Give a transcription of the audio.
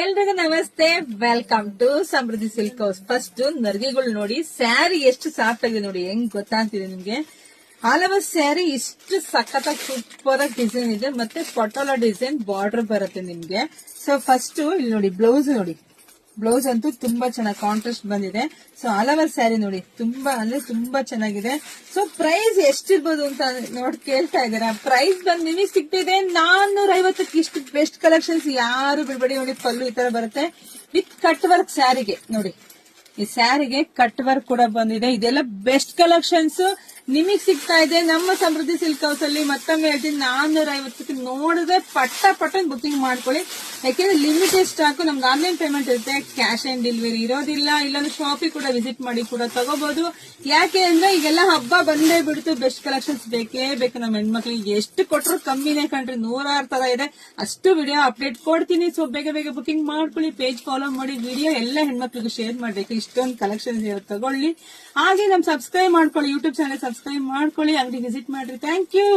ಎಲ್ರಿಗೂ ನಮಸ್ತೆ, welcome to Samruddhi silk house. First ನರ್ಗಿಗಳು ನೋಡಿ, ಸ್ಯಾರಿ ಎಷ್ಟು ಸಾಫ್ಟ್ ಆಗಿದೆ ನೋಡಿ, ಹೆಂಗ್ ಗೊತ್ತಾಗ್ತಿದೆ ನಿಮ್ಗೆ. ಆಲ್ ಓವರ್ ಸ್ಯಾರಿ ಇಷ್ಟು ಸಖತ್ತಾಗಿ ಸೂಪರ್ ಆಗಿ ಡಿಸೈನ್ ಇದೆ, ಮತ್ತೆ ಪಟೋಲಾ ಡಿಸೈನ್ ಬಾರ್ಡರ್ ಬರುತ್ತೆ ನಿಮ್ಗೆ. ಸೊ ಫಸ್ಟ್ ಇಲ್ಲಿ ನೋಡಿ, ಬ್ಲೌಸ್ ನೋಡಿ, ಬ್ಲೌಸ್ ಅಂತೂ ತುಂಬಾ ಚೆನ್ನಾಗಿ ಕಾಂಟ್ರಾಸ್ಟ್ ಬಂದಿದೆ. ಸೊ ಆಲ್ ಓವರ್ ಸ್ಯಾರಿ ನೋಡಿ, ತುಂಬಾ ಅಂದ್ರೆ ತುಂಬಾ ಚೆನ್ನಾಗಿದೆ. ಸೊ ಪ್ರೈಸ್ ಎಷ್ಟಿರ್ಬೋದು ಅಂತ ನೋಡಿ ಕೇಳ್ತಾ ಇದಾರೆ. ಪ್ರೈಸ್ ಬಂದ್ ನಿಮಗೆ ಸಿಗ್ತಿದೆ 450ಕ್ಕೆ. ಇಷ್ಟು ಬೆಸ್ಟ್ ಕಲೆಕ್ಷನ್ಸ್ ಯಾರು ಬಿಡ್ಬೇಡಿ ನೋಡಿ. ಪಲ್ಲು ಈ ತರ ಬರುತ್ತೆ ವಿತ್ ಕಟ್ ವರ್ಕ್ ಸ್ಯಾರಿಗೆ ನೋಡಿ. ಈ ಸ್ಯಾರಿಗೆ ಕಟ್ ವರ್ಕ್ ಕೂಡ ಬಂದಿದೆ. ಇದೆಲ್ಲ ಬೆಸ್ಟ್ ಕಲೆಕ್ಷನ್ಸ್ ನಿಮಗ್ ಸಿಗ್ತಾ ಇದೆ ನಮ್ಮ ಸಮೃದ್ಧಿ ಸಿಲ್ಕ್ ಹೌಸ್ ಅಲ್ಲಿ. ಮತ್ತೊಮ್ಮೆ ಹೇಳ್ತೀನಿ, 450ಕ್ಕೆ ನೋಡಿದ್ರೆ ಪಟ್ಟ ಬುಕಿಂಗ್ ಮಾಡ್ಕೊಳ್ಳಿ. ಯಾಕೆಂದ್ರೆ ಲಿಮಿಟೆಡ್ ಸ್ಟಾಕ್. ನಮ್ಗೆ ಆನ್ಲೈನ್ ಪೇಮೆಂಟ್ ಇರುತ್ತೆ, ಕ್ಯಾಶ್ ಆನ್ ಡೆಲಿವರಿ ಇರೋದಿಲ್ಲ. ಇಲ್ಲಾಂದ್ರೆ ಶಾಪಿಗೆ ಕೂಡ ವಿಸಿಟ್ ಮಾಡಿ ಕೂಡ ತಗೋಬಹುದು. ಯಾಕೆ ಅಂದ್ರೆ ಈಗೆಲ್ಲ ಹಬ್ಬ ಬಂದೇ ಬಿಡ್ತು, ಬೆಸ್ಟ್ ಕಲೆಕ್ಷನ್ಸ್ ಬೇಕೇ ಬೇಕು ನಮ್ಮ ಹೆಣ್ಮಕ್ಳಿಗೆ. ಎಷ್ಟು ಕೊಟ್ಟರು ಕಮ್ಮಿನೇ ಕಂಡ್ರಿ, 106 ತರ ಇದೆ. ಅಷ್ಟು ವಿಡಿಯೋ ಅಪ್ಡೇಟ್ ಕೊಡ್ತೀನಿ. ಸೊ ಬೇಗ ಬುಕಿಂಗ್ ಮಾಡ್ಕೊಳ್ಳಿ, ಪೇಜ್ ಫಾಲೋ ಮಾಡಿ, ವಿಡಿಯೋ ಎಲ್ಲ ಹೆಣ್ಮಕ್ಳಿಗೆ ಶೇರ್ ಮಾಡ್ಬೇಕು. ಇಷ್ಟೊಂದು ಕಲೆಕ್ಷನ್ಸ್ ತಗೊಳ್ಳಿ. ಹಾಗೆ ನಮ್ ಸಬ್ಸ್ಕ್ರೈಬ್ ಮಾಡ್ಕೊಳ್ಳಿ, ಯೂಟ್ಯೂಬ್ ಚಾನಲ್ ಸಬ್ಸ್ಕ್ರೈಬ್ ಮಾಡ್ಕೊಳ್ಳಿ, ಅಂಗಡಿ ವಿಸಿಟ್ ಮಾಡ್ರಿ. Thank you.